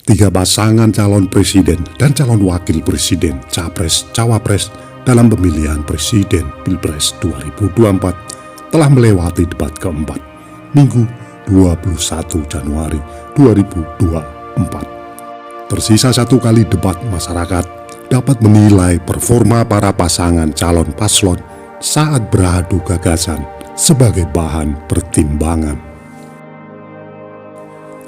tiga pasangan calon presiden dan calon wakil presiden Capres-Cawapres dalam pemilihan presiden Pilpres 2024 telah melewati debat keempat, Minggu 21 Januari 2024. Tersisa satu kali debat, masyarakat dapat menilai performa para pasangan calon paslon saat beradu gagasan sebagai bahan pertimbangan.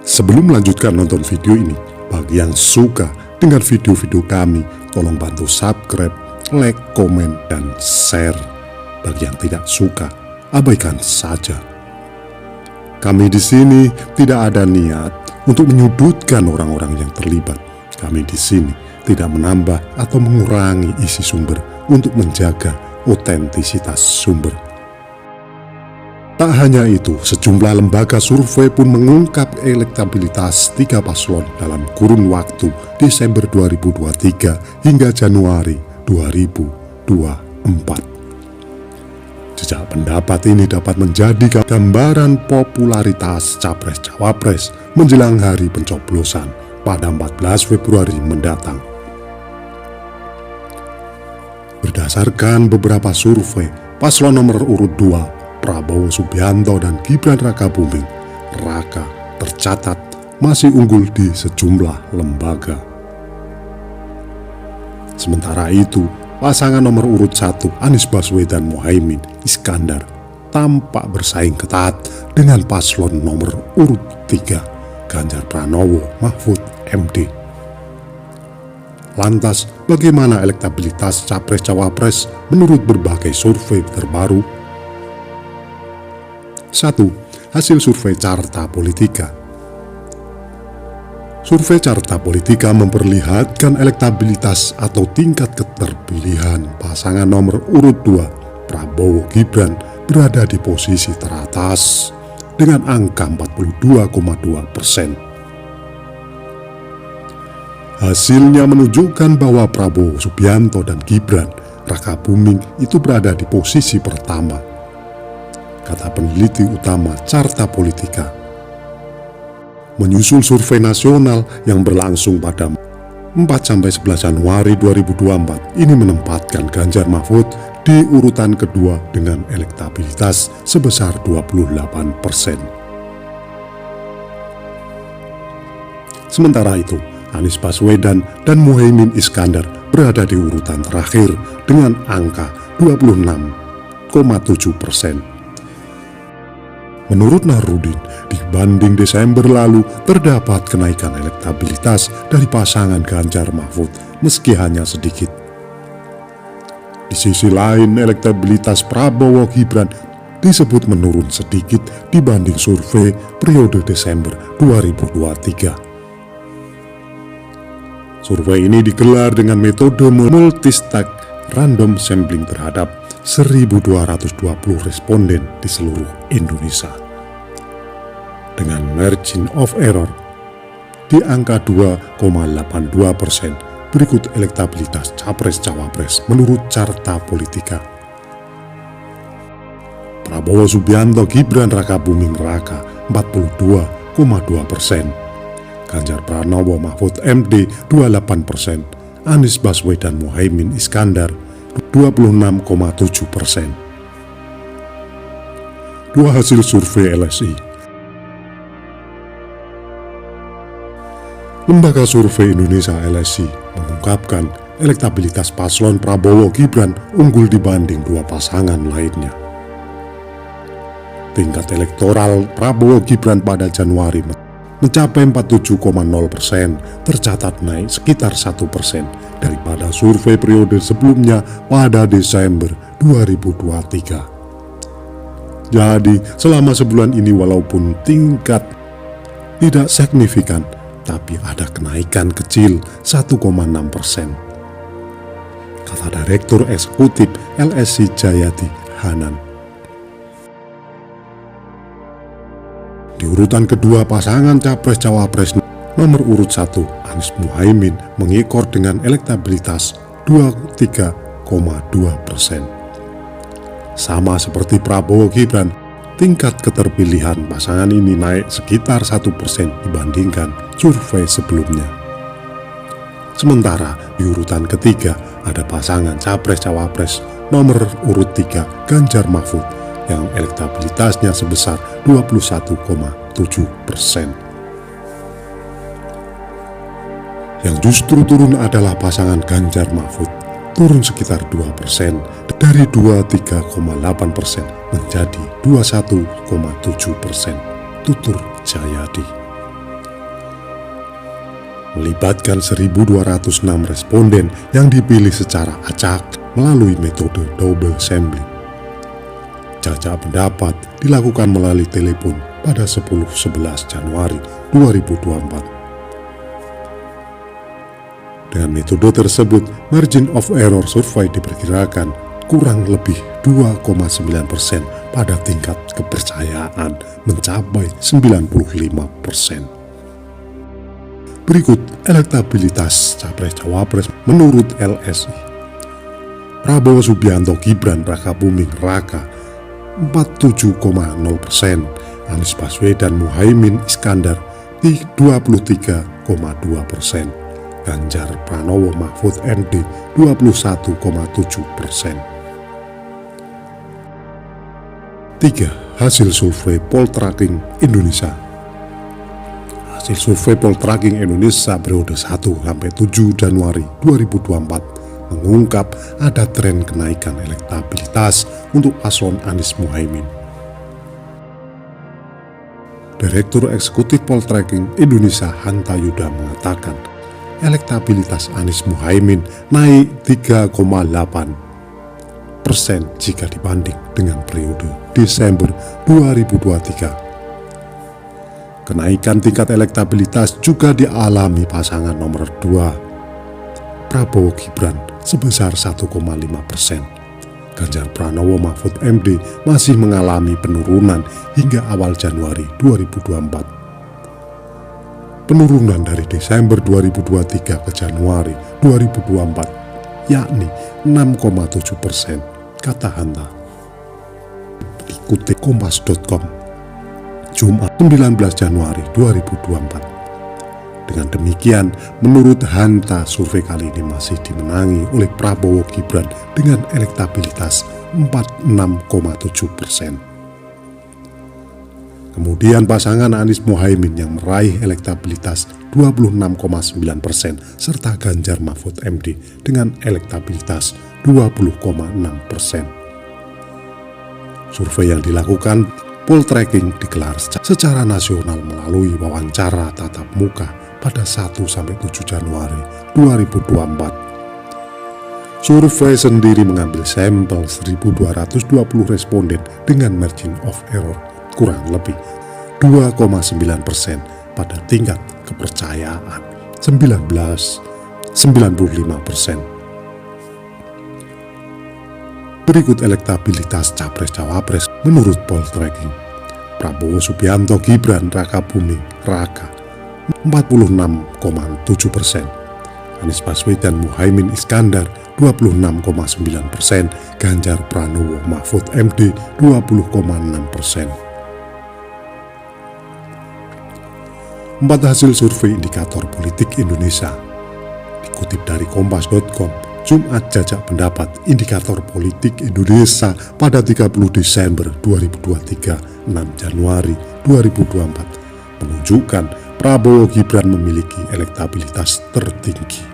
Sebelum melanjutkan nonton video ini, bagi yang suka dengan video-video kami, tolong bantu subscribe, like, komen, dan share. Bagi yang tidak suka, abaikan saja. Kami di sini tidak ada niat untuk menyudutkan orang-orang yang terlibat. Kami di sini tidak menambah atau mengurangi isi sumber untuk menjaga otentisitas sumber. Tak hanya itu, sejumlah lembaga survei pun mengungkap elektabilitas tiga paslon dalam kurun waktu Desember 2023 hingga Januari 2024. Jejak pendapat ini dapat menjadi gambaran popularitas Capres-Cawapres menjelang hari pencoblosan pada 14 Februari mendatang. Berdasarkan beberapa survei, paslon nomor urut 2 Prabowo Subianto dan Gibran Rakabuming Raka tercatat masih unggul di sejumlah lembaga. Sementara itu, pasangan nomor urut 1 Anies Baswedan Muhaimin Iskandar tampak bersaing ketat dengan paslon nomor urut 3 Ganjar Pranowo Mahfud MD. Lantas, bagaimana elektabilitas Capres-Cawapres menurut berbagai survei terbaru? 1. Hasil survei Carta Politika. Survei Carta Politika memperlihatkan elektabilitas atau tingkat keterpilihan pasangan nomor urut 2 Prabowo Gibran berada di posisi teratas dengan angka 42,2%. Hasilnya menunjukkan bahwa Prabowo Subianto dan Gibran Rakabuming itu berada di posisi pertama, kata peneliti utama Carta Politika. Menyusul survei nasional yang berlangsung pada 4-11 Januari 2024 ini menempatkan Ganjar Mahfud di urutan kedua dengan elektabilitas sebesar 28%. Sementara itu, Anies Baswedan dan Muhaimin Iskandar berada di urutan terakhir dengan angka 26,7%. Menurut Nahrudin, dibanding Desember lalu terdapat kenaikan elektabilitas dari pasangan Ganjar Mahfud meski hanya sedikit. Di sisi lain, elektabilitas Prabowo Gibran disebut menurun sedikit dibanding survei periode Desember 2023. Survei ini digelar dengan metode multistage random sampling terhadap 1.220 responden di seluruh Indonesia. Dengan margin of error di angka 2,82%, berikut elektabilitas Capres-Cawapres menurut Carta Politika. Prabowo Subianto Gibran Rakabuming Raka 42,2%, Ganjar Pranowo Mahfud MD 28%, Anies Baswedan Muhaimin Iskandar 26,7%. Dua hasil survei LSI. Lembaga Survei Indonesia LSI mengungkapkan elektabilitas paslon Prabowo Gibran unggul dibanding dua pasangan lainnya. Tingkat elektoral Prabowo Gibran pada Januari mencapai 47,0%, tercatat naik sekitar 1% daripada survei periode sebelumnya pada Desember 2023. Jadi, selama sebulan ini walaupun tingkat tidak signifikan, tapi ada kenaikan kecil 1,6%. Kata Direktur Eksekutif LSI Jayati Hanan. Di urutan kedua, pasangan Capres-Cawapres nomor urut 1 Anies Muhaimin mengekor dengan elektabilitas 23,2%. Sama seperti Prabowo Gibran, tingkat keterpilihan pasangan ini naik sekitar 1% dibandingkan survei sebelumnya. Sementara di urutan ketiga ada pasangan Capres-Cawapres nomor urut 3 Ganjar Mahfud yang elektabilitasnya sebesar 21,7%. Yang justru turun adalah pasangan Ganjar Mahfud, turun sekitar 2% dari 23,8% menjadi 21,7%. Tutur Jayadi melibatkan 1.206 responden yang dipilih secara acak melalui metode double sampling. Jajak pendapat dilakukan melalui telepon pada 10-11 Januari 2024. Dengan metode tersebut, margin of error survei diperkirakan kurang lebih 2,9% pada tingkat kepercayaan mencapai 95%. Berikut elektabilitas Capres-Cawapres menurut LSI. Prabowo Subianto Gibran Rakabuming Raka 47,0%, Anies Baswedan Muhaimin Iskandar 23,2%. Ganjar Pranowo Mahfud MD 21,7%. 3. Hasil survei Poltreking Indonesia. Hasil survei Poltreking Indonesia periode 1-7 Januari 2024 mengungkap ada tren kenaikan elektabilitas untuk paslon Anies Muhaimin. Direktur Eksekutif Poltreking Indonesia Hanta Yuda mengatakan, elektabilitas Anies Muhaimin naik 3,8% jika dibanding dengan periode Desember 2023. Kenaikan tingkat elektabilitas juga dialami pasangan nomor 2, Prabowo Gibran sebesar 1,5%. Ganjar Pranowo Mahfud MD masih mengalami penurunan hingga awal Januari 2024. Penurunan dari Desember 2023 ke Januari 2024 yakni 6,7%, kata Hanta. Dikutip kompas.com, Jumat 19 Januari 2024. Dengan demikian, menurut Hanta, survei kali ini masih dimenangi oleh Prabowo Gibran dengan elektabilitas 46,7%. Kemudian pasangan Anies Muhaimin yang meraih elektabilitas 26,9% serta Ganjar Mahfud MD dengan elektabilitas 20,6%. Survei yang dilakukan Poltreking digelar secara nasional melalui wawancara tatap muka pada 1-7 Januari 2024. Survei sendiri mengambil sampel 1.220 responden dengan margin of error kurang lebih 2,9% pada tingkat kepercayaan 95%. Berikut elektabilitas Capres-Cawapres menurut Poltreking. Prabowo Subianto Gibran Rakabuming Raka 46,7%. Anies Baswedan Muhaimin Iskandar 26,9%. Ganjar Pranowo Mahfud MD 20,6%. 4 hasil survei indikator politik Indonesia dikutip dari kompas.com, Jumat jajak pendapat indikator politik Indonesia pada 30 Desember 2023, 6 Januari 2024 menunjukkan Prabowo Gibran memiliki elektabilitas tertinggi.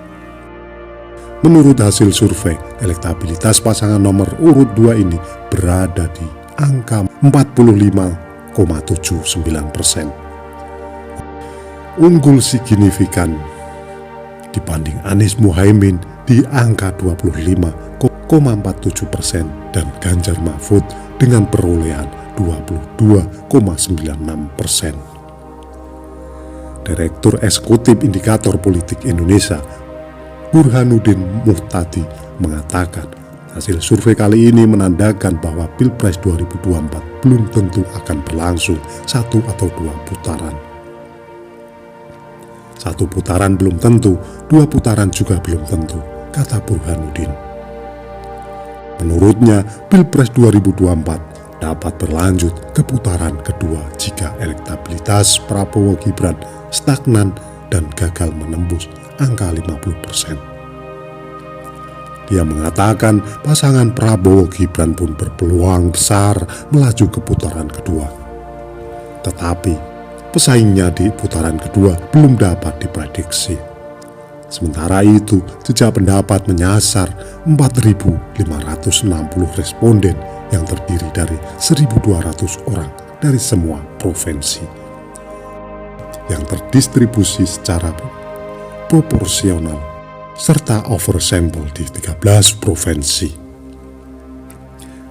Menurut hasil survei, elektabilitas pasangan nomor urut 2 ini berada di angka 45,79%. Unggul signifikan dibanding Anies Muhaimin di angka 25,47% dan Ganjar Mahfud dengan perolehan 22,96%. Direktur Eksekutif Indikator Politik Indonesia Burhanuddin Muhtadi mengatakan hasil survei kali ini menandakan bahwa Pilpres 2024 belum tentu akan berlangsung 1 atau 2 putaran. 1 putaran belum tentu, 2 putaran juga belum tentu, kata Burhanuddin. Menurutnya, Pilpres 2024 dapat berlanjut ke putaran kedua jika elektabilitas Prabowo Gibran stagnan dan gagal menembus angka 50%. Dia mengatakan pasangan Prabowo Gibran pun berpeluang besar melaju ke putaran kedua. Tetapi pesaingnya di putaran kedua belum dapat diprediksi. Sementara itu, jejak pendapat menyasar 4.560 responden yang terdiri dari 1.200 orang dari semua provinsi, yang terdistribusi secara proporsional serta oversample di 13 provinsi.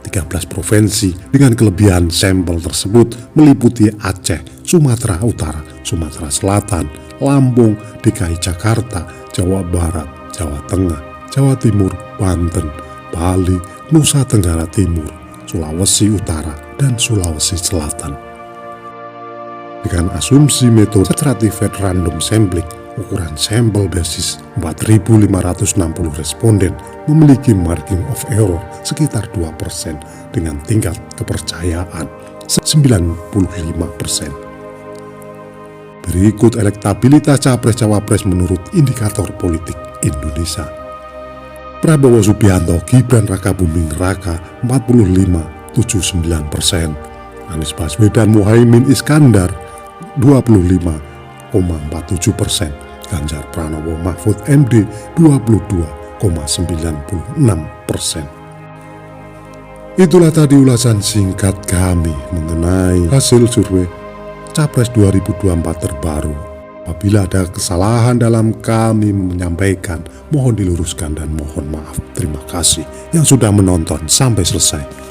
13 provinsi dengan kelebihan sampel tersebut meliputi Aceh, Sumatera Utara, Sumatera Selatan, Lampung, DKI Jakarta, Jawa Barat, Jawa Tengah, Jawa Timur, Banten, Bali, Nusa Tenggara Timur, Sulawesi Utara, dan Sulawesi Selatan. Dengan asumsi metode stratified random sampling, ukuran sampel basis 4.560 responden memiliki margin of error sekitar 2% dengan tingkat kepercayaan 95%. Berikut elektabilitas Capres-Cawapres menurut Indikator Politik Indonesia. Prabowo Subianto Gibran Rakabuming Raka 45,79%, Anies Baswedan Muhaimin Iskandar 25,47%, Ganjar Pranowo Mahfud MD 22,96%. Itulah tadi ulasan singkat kami mengenai hasil survei Capres 2024 terbaru. Apabila ada kesalahan dalam kami menyampaikan, mohon diluruskan dan mohon maaf. Terima kasih yang sudah menonton sampai selesai.